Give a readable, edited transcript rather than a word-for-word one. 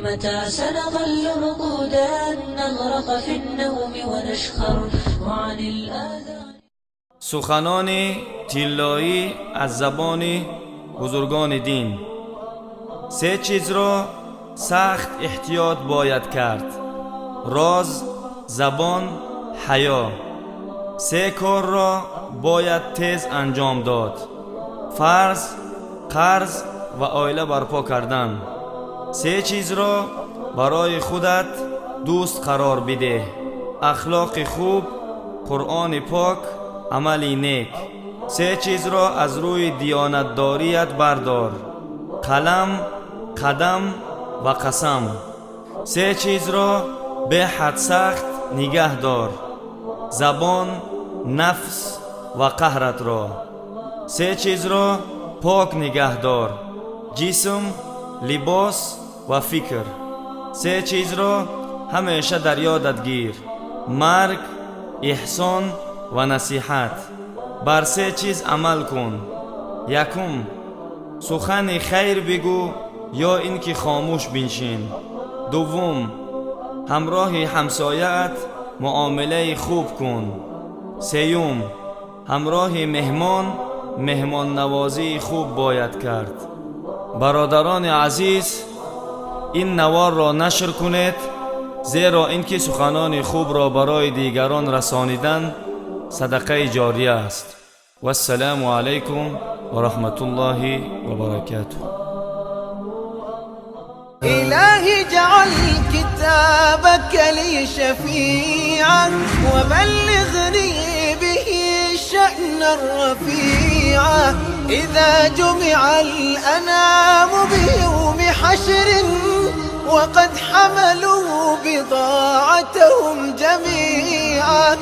متى سنظل رقودا نغرق في النوم ونشخر وعن الآذان. سخنان طلایی از زبان بزرگان دین. سه چیز را سخت احتیاط باید کرد: راز، زبان، حیا. سه کار را باید تیز انجام داد: فرض، قرض و عائله برپا کردن. سه چیز را برای خودت دوست قرار بده: اخلاق خوب، قرآن پاک، عملی نیک. سه چیز را از روی دیانتداریت بردار: قلم، قدم و قسم. سه چیز را به حد سخت نگه دار: زبان، نفس و قهرت را. سه چیز را پاک نگه دار: جسم، لباس و فکر. سه چیز را همیشه در یادت گیر: مرگ، احسان و نصیحت. بر سه چیز عمل کن: یکم، سخن خیر بگو یا اینکه خاموش بنشین. دوم، همراه همسایه‌ات معامله خوب کن. سیوم، همراه مهمان نوازی خوب باید کرد. برادران عزیز، این نوار را نشر کنید، زیرا اینکه سخنان خوب را برای دیگران رسانیدن صدقه جاریه است. و السلام علیکم و رحمت الله و برکاته. إلهي جعل كتابك لي شفيعا وبلغني به الشأن الرفيعا. إذا جمع الأنام بيوم حشر وقد حملوا بضاعتهم جميعا